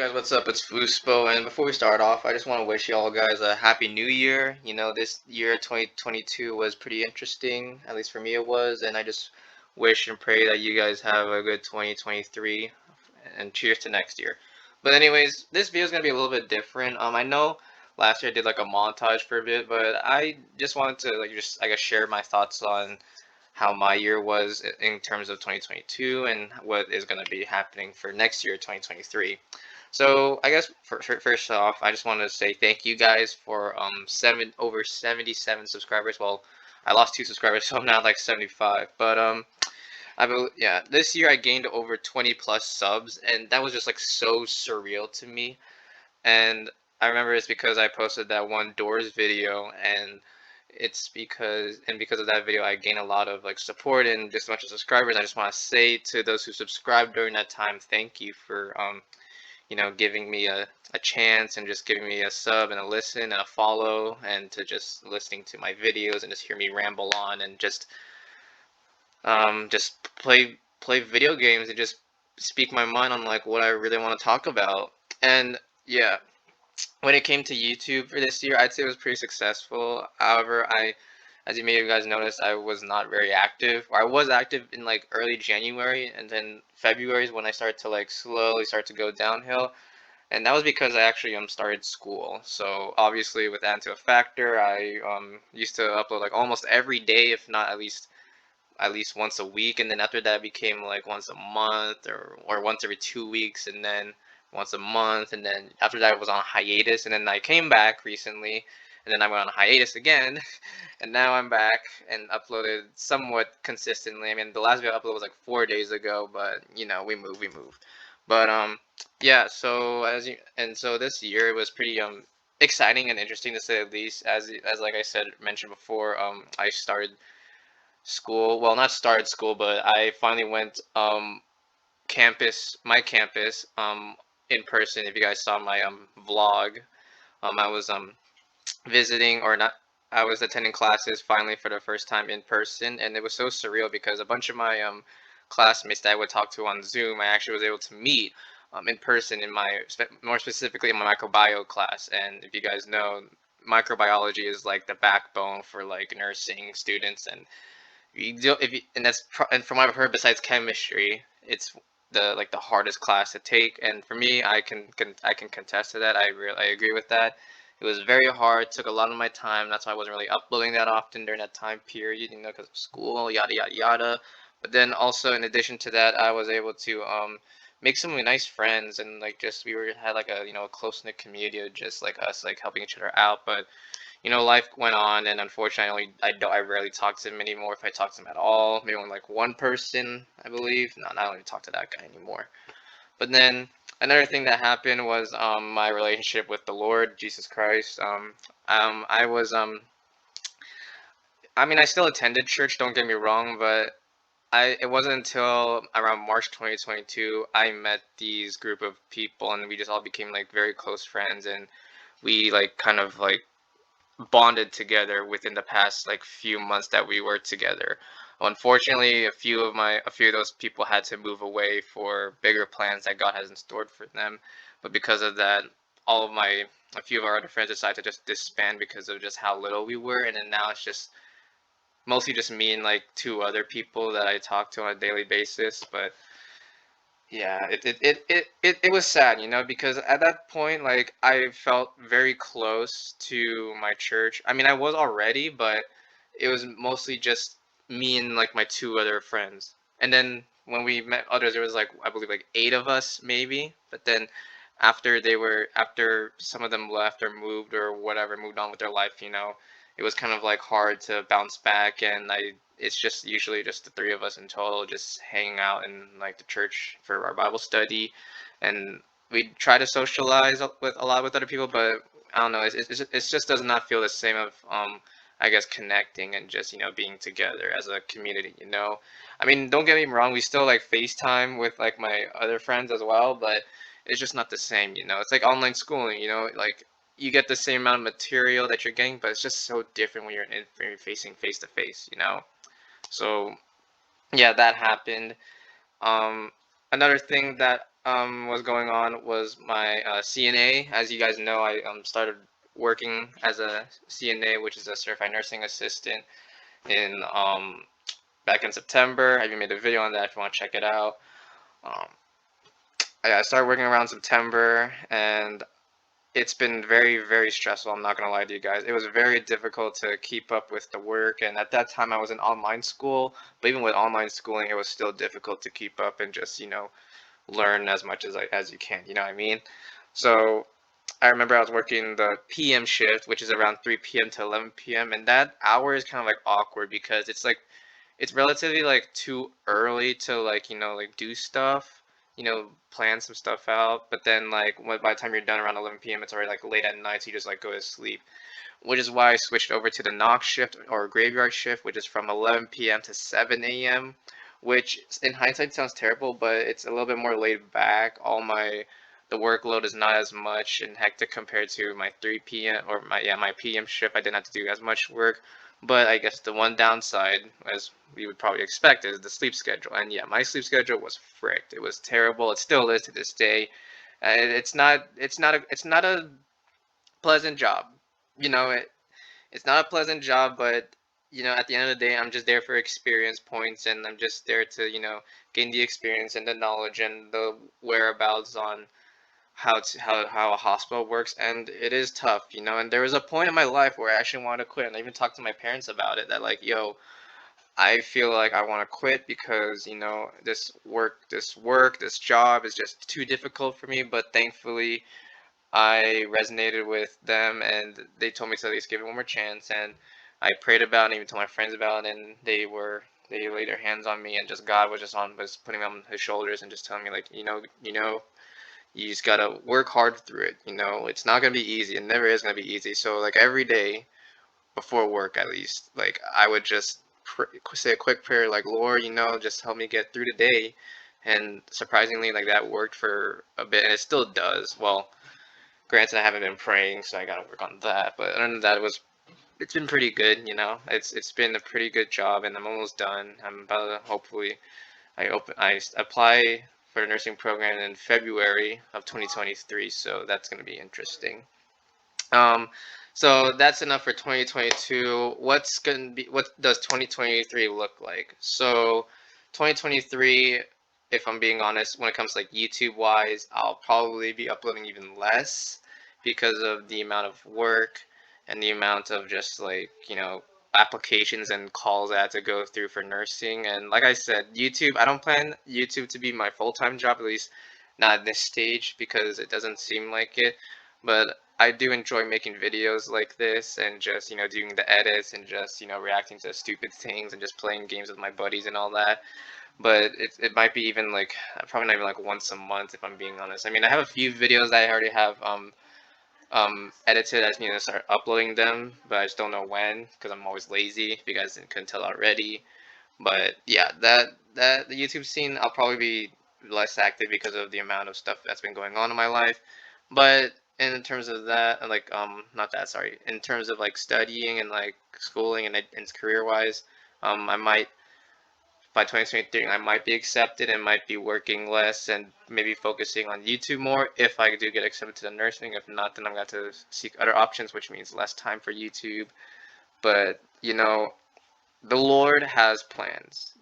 guys, what's up? It's Fuspo, and before we start off, I just want to wish y'all guys a happy new year. This year 2022 was pretty interesting, at least for me it was, and I just wish and pray that you guys have a good 2023 and cheers to next year. But anyways, this video is going to be a little bit different. I know last year I did like a montage for a bit, but I just wanted to I guess share my thoughts on how my year was in terms of 2022 and what is going to be happening for next year, 2023. So I guess first off, I just want to say thank you guys for over 77 subscribers. Well, I lost 2 subscribers, so I'm now like 75. But yeah, this year I gained over 20 plus subs, and that was just like so surreal to me. And I remember it's because I posted that one Doors video, and because of that video I gained a lot of like support and just a bunch of subscribers. I just want to say to those who subscribed during that time, thank you for giving me a chance and just giving me a sub and a listen and a follow, and to just listening to my videos and just hear me ramble on and just play video games and just speak my mind on like what I really want to talk about. And yeah, when it came to YouTube for this year, I'd say it was pretty successful. However, as you may have guys noticed, I was not very active. Or I was active in like early January, and then February is when I started to like slowly start to go downhill. And that was because I actually started school. So obviously, with that into a factor, I used to upload like almost every day, if not at least once a week. And then after that, it became like once a month or once every 2 weeks, and then once a month. And then after that, I was on hiatus, and then I came back recently, and then I went on hiatus again, and now I'm back and uploaded somewhat consistently. I mean, the last video I uploaded was like 4 days ago, but we move. But yeah. So this year it was pretty exciting and interesting to say the least. As like I said mentioned before, I started school. Well, not started school, but I finally went my campus in person. If you guys saw my vlog, I was visiting, or not, I was attending classes finally for the first time in person, and it was so surreal because a bunch of my classmates that I would talk to on Zoom, I actually was able to meet in person in more specifically in my microbiome class. And if you guys know, microbiology is like the backbone for like nursing students. And you do if you, and from what I've heard, besides chemistry, it's the hardest class to take. And for me, I can contest to that. I agree with that. It was very hard, took a lot of my time. That's why I wasn't really uploading that often during that time period, because of school, yada yada yada. But then also, in addition to that, I was able to make some really nice friends, and like just we had like a close knit community of just like us like helping each other out. But life went on, and unfortunately, I rarely talk to him anymore. If I talk to him at all, maybe only like one person, I believe. No, I don't even talk to that guy anymore. But then another thing that happened was my relationship with the Lord Jesus Christ. I was I mean, I still attended church. Don't get me wrong, but it wasn't until around March 2022 I met these group of people, and we just all became like very close friends, and we like kind of like bonded together within the past like few months that we were together. Unfortunately, a few of those people had to move away for bigger plans that God has in store for them. But because of that, a few of our other friends decided to just disband because of just how little we were. And then now it's just mostly just me and like two other people that I talk to on a daily basis. But yeah, it was sad, because at that point, like, I felt very close to my church. I mean, I was already, but it was mostly just me and like my two other friends. And then when we met others, there was like, I believe like 8 of us maybe. But then after some of them left or moved or whatever, moved on with their life, it was kind of like hard to bounce back. And it's just usually just the three of us in total, just hanging out in like the church for our Bible study. And we try to socialize with a lot with other people, but I don't know, it just does not feel the same of I guess connecting and just being together as a community. I mean, don't get me wrong, we still like FaceTime with like my other friends as well, but it's just not the same. It's like online schooling. Like, you get the same amount of material that you're getting, but it's just so different when you're facing face to face. So yeah, that happened. Um, Another thing that was going on was my CNA. As you guys know, I started working as a CNA, which is a certified nursing assistant, in back in September. I even made a video on that if you want to check it out. Um, I started working around September, and it's been very, very stressful. I'm not gonna lie to you guys. It was very difficult to keep up with the work, and at that time I was in online school. But even with online schooling, it was still difficult to keep up and just learn as much as you can. You know what I mean? So I remember I was working the PM shift, which is around 3 p.m. to 11 p.m. And that hour is kind of like awkward because it's like it's relatively like too early to like like do stuff, plan some stuff out. But then like by the time you're done around 11 p.m., it's already like late at night, so you just like go to sleep. Which is why I switched over to the knock shift or graveyard shift, which is from 11 p.m. to 7 a.m. Which in hindsight sounds terrible, but it's a little bit more laid back. The workload is not as much and hectic compared to my 3 p.m. or my PM shift. I didn't have to do as much work. But I guess the one downside, as we would probably expect, is the sleep schedule. And yeah, my sleep schedule was fricked. It was terrible. It still is to this day. It's not a pleasant job. You know, it's not a pleasant job, but at the end of the day, I'm just there for experience points, and I'm just there to gain the experience and the knowledge and the whereabouts on how a hospital works. And it is tough. And there was a point in my life where I actually wanted to quit, and I even talked to my parents about it, that like, yo, I feel like I want to quit because this job is just too difficult for me. But thankfully I resonated with them, and they told me to at least give it one more chance. And I prayed about it, and even told my friends about it, and they laid their hands on me, and just God was putting me on His shoulders and just telling me like, you just gotta work hard through it. It's not gonna be easy. It never is gonna be easy. So like every day before work, at least, like I would just say a quick prayer, like, Lord, just help me get through the day. And surprisingly, like that worked for a bit, and it still does. Well, granted, I haven't been praying, so I gotta work on that. But other than that, it's been pretty good. It's been a pretty good job, and I'm almost done. I'm about to hopefully I apply for the nursing program in February of 2023, so that's gonna be interesting. Um, so that's enough for 2022. What does 2023 look like? So 2023, if I'm being honest, when it comes to like YouTube wise, I'll probably be uploading even less because of the amount of work and the amount of just like, applications and calls I had to go through for nursing. And like I said, I don't plan YouTube to be my full-time job, at least not at this stage, because it doesn't seem like it. But I do enjoy making videos like this and just, doing the edits and just, reacting to stupid things and just playing games with my buddies and all that. But it might be even like probably not even like once a month, if I'm being honest. I mean, I have a few videos that I already have edited. I just need to start uploading them, but I just don't know when because I'm always lazy. If you guys couldn't tell already. But yeah, that the YouTube scene, I'll probably be less active because of the amount of stuff that's been going on in my life. But in terms of that, like not that, sorry, in terms of like studying and like schooling and career wise, I might by 2023 I might be accepted and might be working less and maybe focusing on YouTube more if I do get accepted to the nursing. If not, then I'm going to seek other options, which means less time for YouTube. But the Lord has plans.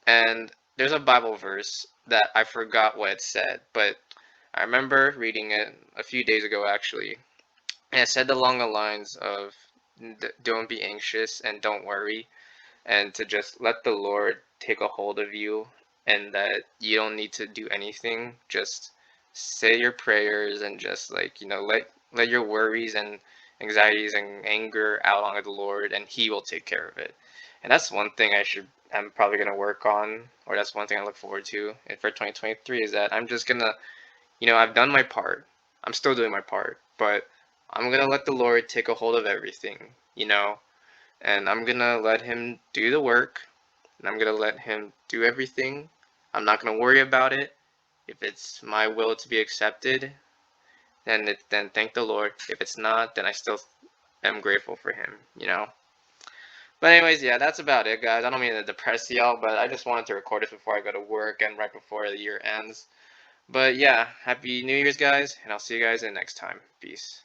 And there's a Bible verse that I forgot what it said, but I remember reading it a few days ago actually. And it said along the lines of don't be anxious and don't worry, and to just let the Lord take a hold of you, and that you don't need to do anything. Just say your prayers and just like, let your worries and anxieties and anger out on the Lord, and He will take care of it. And that's one thing I'm probably gonna work on, or that's one thing I look forward to for 2023, is that I'm just gonna, I've done my part. I'm still doing my part, but I'm gonna let the Lord take a hold of everything. And I'm gonna let Him do the work, and I'm gonna let Him do everything. I'm not gonna worry about it. If it's my will to be accepted, then thank the Lord. If it's not, then I still am grateful for Him. But anyways, yeah, that's about it, guys. I don't mean to depress y'all, but I just wanted to record this before I go to work and right before the year ends. But yeah, happy New Year's, guys, and I'll see you guys in next time. Peace.